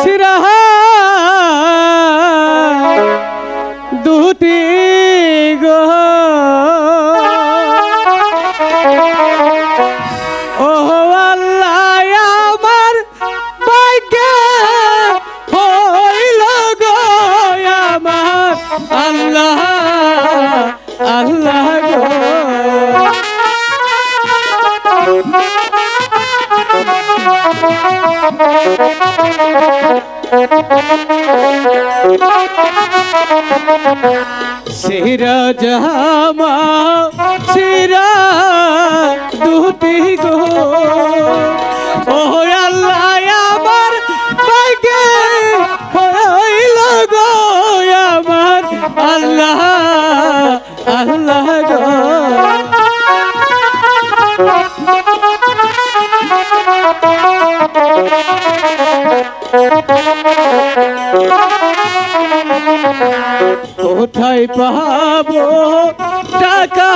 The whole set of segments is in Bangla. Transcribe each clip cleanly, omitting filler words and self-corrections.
সিরাহা দুটি গো ও আল্লাহ আমার ভাগ্যে হইল গো আমার আল্লাহ আল্লাহ গো সিরা জামা সিরা দুটি গো ও আল্লাহ আমার ভাগ্যে হইল গো আমার আল্লাহ আল্লাহ গো কোথায় পাবো টাকা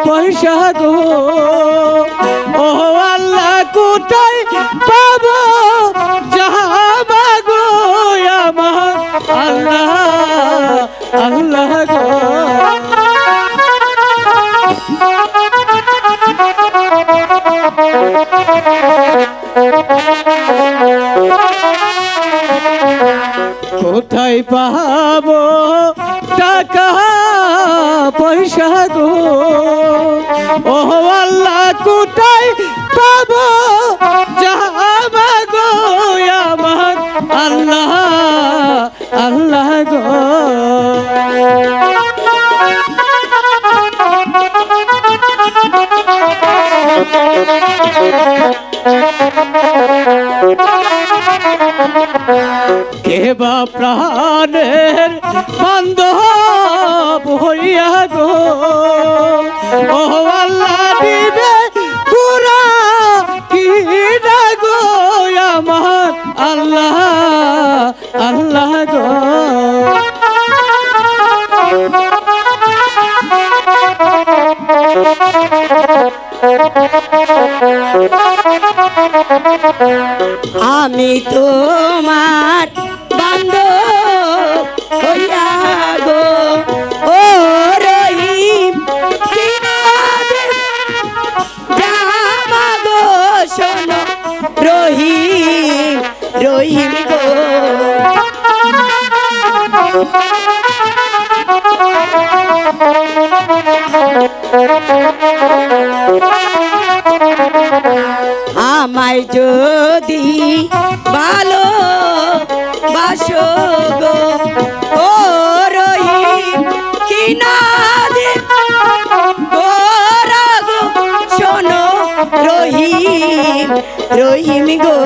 পয়সা গো ও আল্লাহ কোথায় পাবো যাবা গো আমার আল্লাহ আল্লাহ গো কোথায় পাবো টাকা পয়সা গো ও আল্লাহ কোথায় পাবো যাবা গো আমার আল্লাহ আল্লাহ গো কেবা প্রাণের বান্ধব হইয়া গো ও আল্লাহ দিবে পুরা কি না গো আমার আল্লাহ আল্লাহ গো আমি তোমার বান্ধব হইয়া গো ও রহিম জামা গো শোনো রহিম রহিম গো আমায় যদি ভালো বাসো গো ও রহিম কিনা দে গোরা গো শোনো রহিম রহিম গো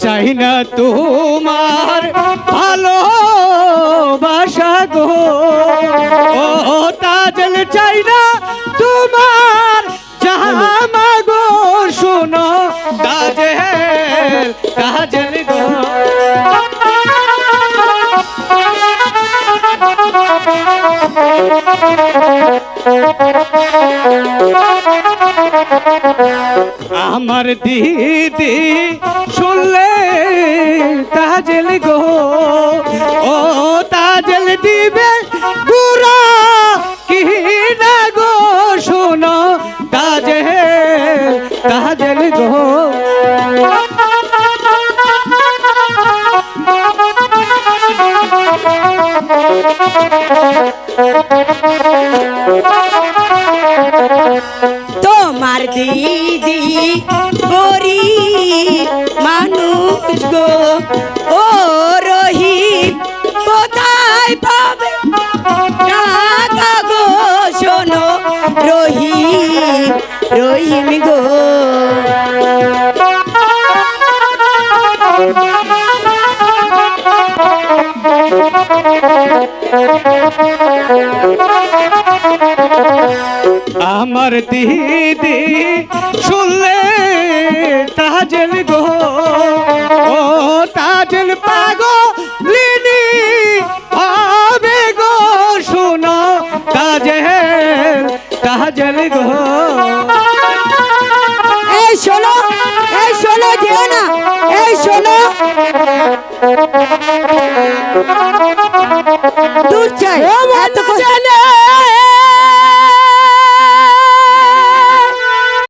চাই না তোমার ভালো বাসা গো ও তাজল চাই না তোমার জামা গো শোনো তাজল তাজল গো আমার দিদি শুনলে তাজল গো ও তাজল দিবে বুড়া কি না গো শোনো তাজল তাজল গো তোমার দিদি গরি মানুষ গো ও রহিম কোথায় পাবে টাকা গো শোনো রহিম রহিম গো আমার দিদি শুনলে তাজল গো ও তাজল পাগলিনী তাজেল গো এই শোনো যেও না, এই শোনো দূর চাই